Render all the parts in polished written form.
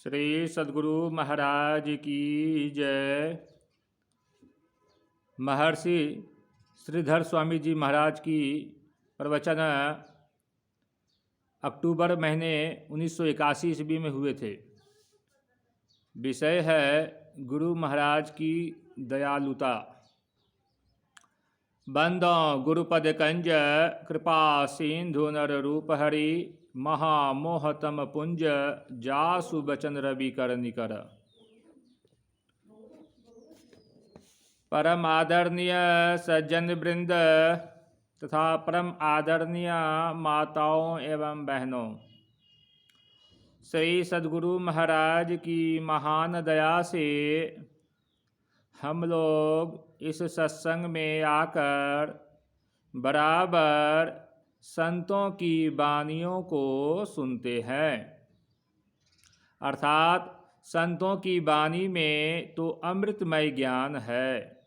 श्री सद्गुरु महाराज की जय। महर्षि श्रीधर स्वामी जी महाराज की प्रवचन अक्टूबर महीने 1981 ईस्वी में हुए थे। विषय है गुरु महाराज की दयालुता। बंदो गुरुपद कंज कृपा सिंधु नर रूप हरि महामोहतम पुंज जासु बचन रवि कर निकर। परम आदरणीय सज्जन वृंद तथा परम आदरणीय माताओं एवं बहनों, श्री सद्गुरु महाराज की महान दया से हम लोग इस सत्संग में आकर बराबर संतों की वाणियों को सुनते हैं। अर्थात संतों की वाणी में तो अमृतमय ज्ञान है,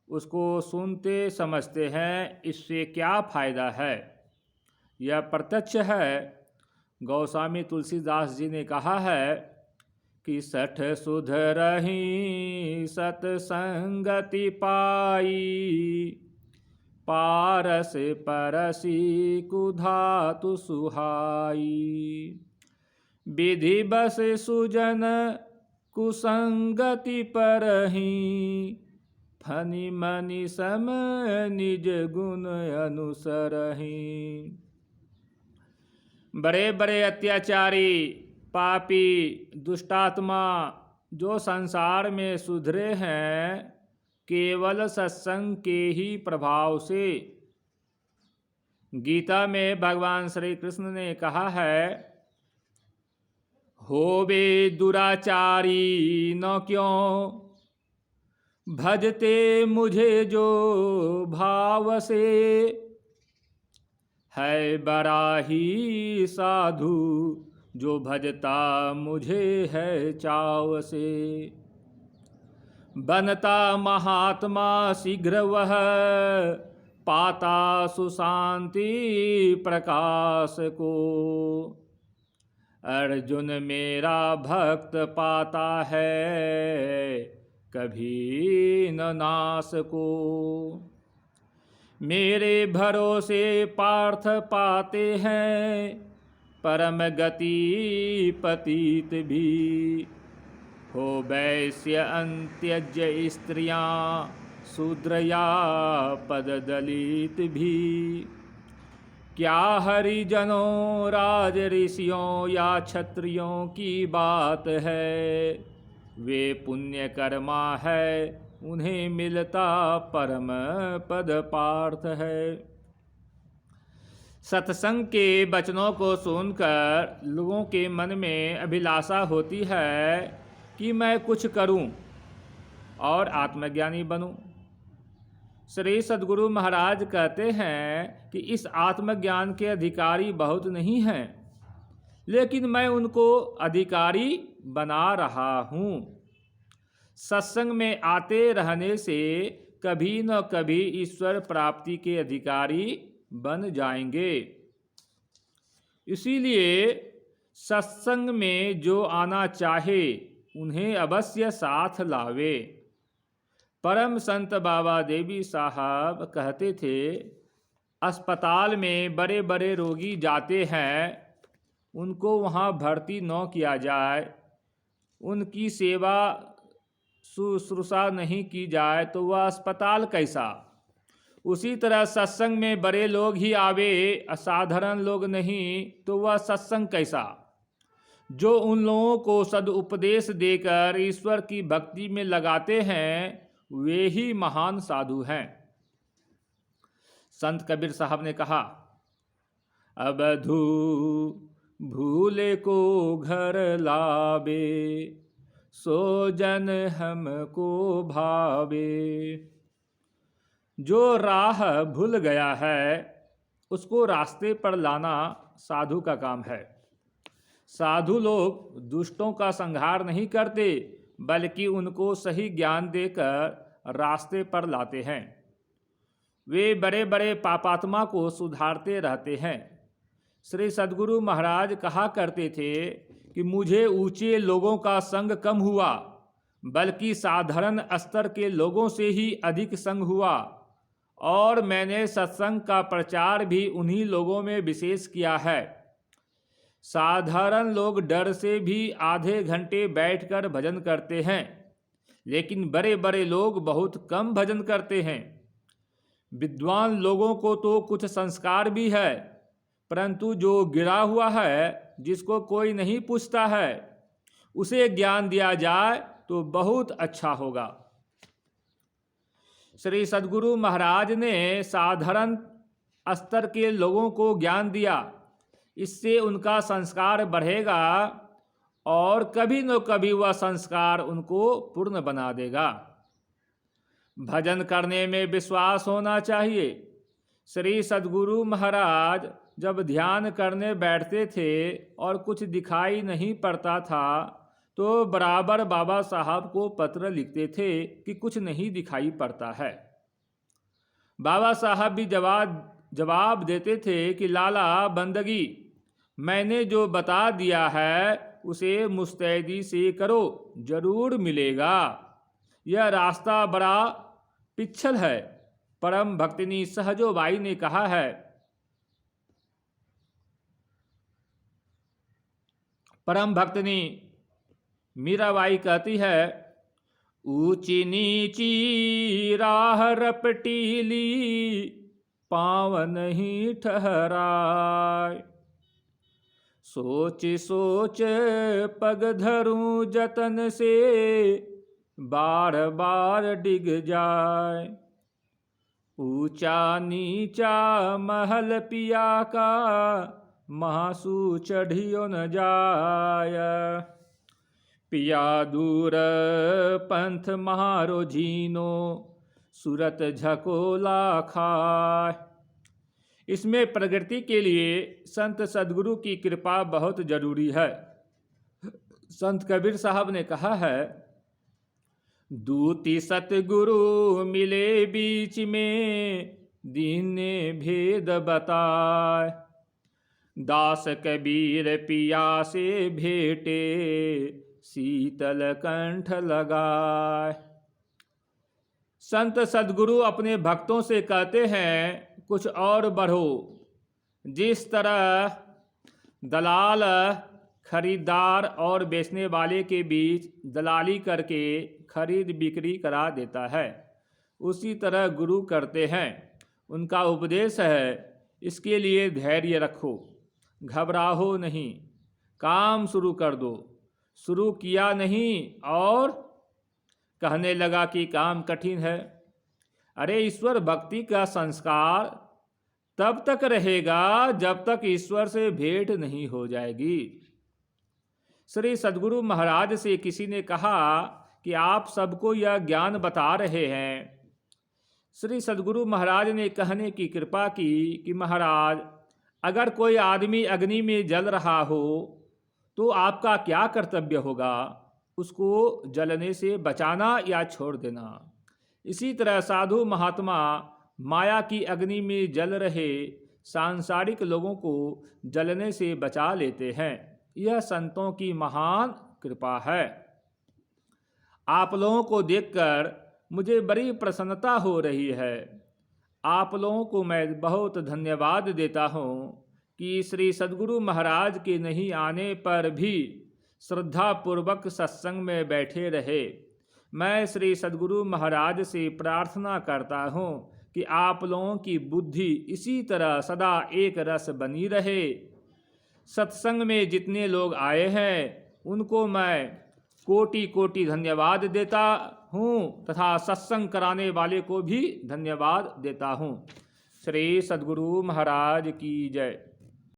उसको सुनते समझते हैं। इससे क्या फायदा है? यह प्रत्यक्ष है। गोस्वामी तुलसीदास जी ने कहा है कि सठ सुधरहि सतसंगति पाई, पारस परसी कुधातु सुहाई। विधि बस सुजन कुसंगति परहि, फनि मनि सम निज गुण अनुसरहि। बड़े बड़े अत्याचारी, पापी, दुष्टात्मा जो संसार में सुधरे हैं, केवल सत्संग के ही प्रभाव से। गीता में भगवान श्री कृष्ण ने कहा है, होवे दुराचारी न क्यों, भजते मुझे जो भाव से। है बड़ा ही साधु जो भजता मुझे है चाव से। बनता महात्मा शीघ्र वह, पाता सुशांति प्रकाश को। अर्जुन मेरा भक्त पाता है, कभी न नाश को। मेरे भरोसे पार्थ पाते हैं, परम गति पतित भी। हो वैश्य अंत्यज्य स्त्रियां, शूद्र या पद दलित भी। क्या हरिजनों राज ऋषियों या क्षत्रियों की बात है। वे पुण्य कर्मा है, उन्हें मिलता परम पद पार्थ है। सत्संग के वचनों को सुनकर लोगों के मन में अभिलाषा होती है कि मैं कुछ करूं और आत्मज्ञानी बनूं। श्री सद्गुरु महाराज कहते हैं कि इस आत्मज्ञान के अधिकारी बहुत नहीं हैं, लेकिन मैं उनको अधिकारी बना रहा हूं। सत्संग में आते रहने से कभी न कभी ईश्वर प्राप्ति के अधिकारी बन जाएंगे। इसीलिए सत्संग में जो आना चाहे उन्हें अवश्य साथ लावे। परम संत बाबा देवी साहब कहते थे, अस्पताल में बड़े बड़े रोगी जाते हैं, उनको वहाँ भर्ती न किया जाए, उनकी सेवा शुश्रूषा नहीं की जाए तो वह अस्पताल कैसा। उसी तरह सत्संग में बड़े लोग ही आवे, असाधारण लोग नहीं, तो वह सत्संग कैसा। जो उन लोगों को सदुपदेश देकर ईश्वर की भक्ति में लगाते हैं, वे ही महान साधु हैं। संत कबीर साहब ने कहा, अबधू भूले को घर लावे, सो जन हमको भावे। जो राह भूल गया है, उसको रास्ते पर लाना साधु का काम है। साधु लोग दुष्टों का संहार नहीं करते, बल्कि उनको सही ज्ञान देकर रास्ते पर लाते हैं। वे बड़े बड़े पापात्मा को सुधारते रहते हैं। श्री सद्गुरु महाराज कहा करते थे कि मुझे ऊंचे लोगों का संग कम हुआ, बल्कि साधारण स्तर के लोगों से ही अधिक संग हुआ, और मैंने सत्संग का प्रचार भी उन्हीं लोगों में विशेष किया है। साधारण लोग डर से भी आधे घंटे बैठकर भजन करते हैं, लेकिन बड़े बड़े लोग बहुत कम भजन करते हैं। विद्वान लोगों को तो कुछ संस्कार भी है, परंतु जो गिरा हुआ है, जिसको कोई नहीं पूछता है, उसे ज्ञान दिया जाए तो बहुत अच्छा होगा। श्री सद्गुरु महाराज ने साधारण स्तर के लोगों को ज्ञान दिया, इससे उनका संस्कार बढ़ेगा और कभी न कभी वह संस्कार उनको पूर्ण बना देगा। भजन करने में विश्वास होना चाहिए। श्री सद्गुरु महाराज जब ध्यान करने बैठते थे और कुछ दिखाई नहीं पड़ता था, तो बराबर बाबा साहब को पत्र लिखते थे कि कुछ नहीं दिखाई पड़ता है। बाबा साहब भी जवाब देते थे कि लाला बंदगी, मैंने जो बता दिया है उसे मुस्तैदी से करो, जरूर मिलेगा। यह रास्ता बड़ा पिछल है। परम भक्तिनी सहजोबाई ने कहा है, परम भक्तिनी मीराबाई कहती है, ऊंची नीची राह रपटीली, पाँव नहीं ठहराए। सोच सोच पग धरूं जतन से, बार बार डिग जाए। ऊंचा नीचा महल पिया का, महासू चढ़ियो न जाय। पिया दूर पंथ मारो झीनो, सूरत झकोला खाए। इसमें प्रगति के लिए संत सद्गुरु की कृपा बहुत जरूरी है। संत कबीर साहब ने कहा है, दूती सतगुरु मिले बीच में, दीन ने भेद बताए। दास कबीर पिया से भेटे, शीतल कंठ लगाए। संत सद्गुरु अपने भक्तों से कहते हैं, कुछ और बढ़ो। जिस तरह दलाल खरीदार और बेचने वाले के बीच दलाली करके खरीद बिक्री करा देता है, उसी तरह गुरु करते हैं। उनका उपदेश है, इसके लिए धैर्य रखो, घबराओ नहीं, काम शुरू कर दो। शुरू किया नहीं और कहने लगा कि काम कठिन है। अरे ईश्वर भक्ति का संस्कार तब तक रहेगा जब तक ईश्वर से भेंट नहीं हो जाएगी। श्री सद्गुरु महाराज से किसी ने कहा कि आप सबको यह ज्ञान बता रहे हैं। श्री सद्गुरु महाराज ने कहने की कृपा की कि महाराज, अगर कोई आदमी अग्नि में जल रहा हो तो आपका क्या कर्तव्य होगा? उसको जलने से बचाना या छोड़ देना। इसी तरह साधु महात्मा माया की अग्नि में जल रहे सांसारिक लोगों को जलने से बचा लेते हैं। यह संतों की महान कृपा है। आप लोगों को देखकर मुझे बड़ी प्रसन्नता हो रही है। आप लोगों को मैं बहुत धन्यवाद देता हूँ कि श्री सद्गुरु महाराज के नहीं आने पर भी श्रद्धापूर्वक सत्संग में बैठे रहे। मैं श्री सद्गुरु महाराज से प्रार्थना करता हूँ कि आप लोगों की बुद्धि इसी तरह सदा एक रस बनी रहे। सत्संग में जितने लोग आए हैं उनको मैं कोटि कोटि धन्यवाद देता हूँ तथा सत्संग कराने वाले को भी धन्यवाद देता हूँ। श्री सद्गुरु महाराज की जय।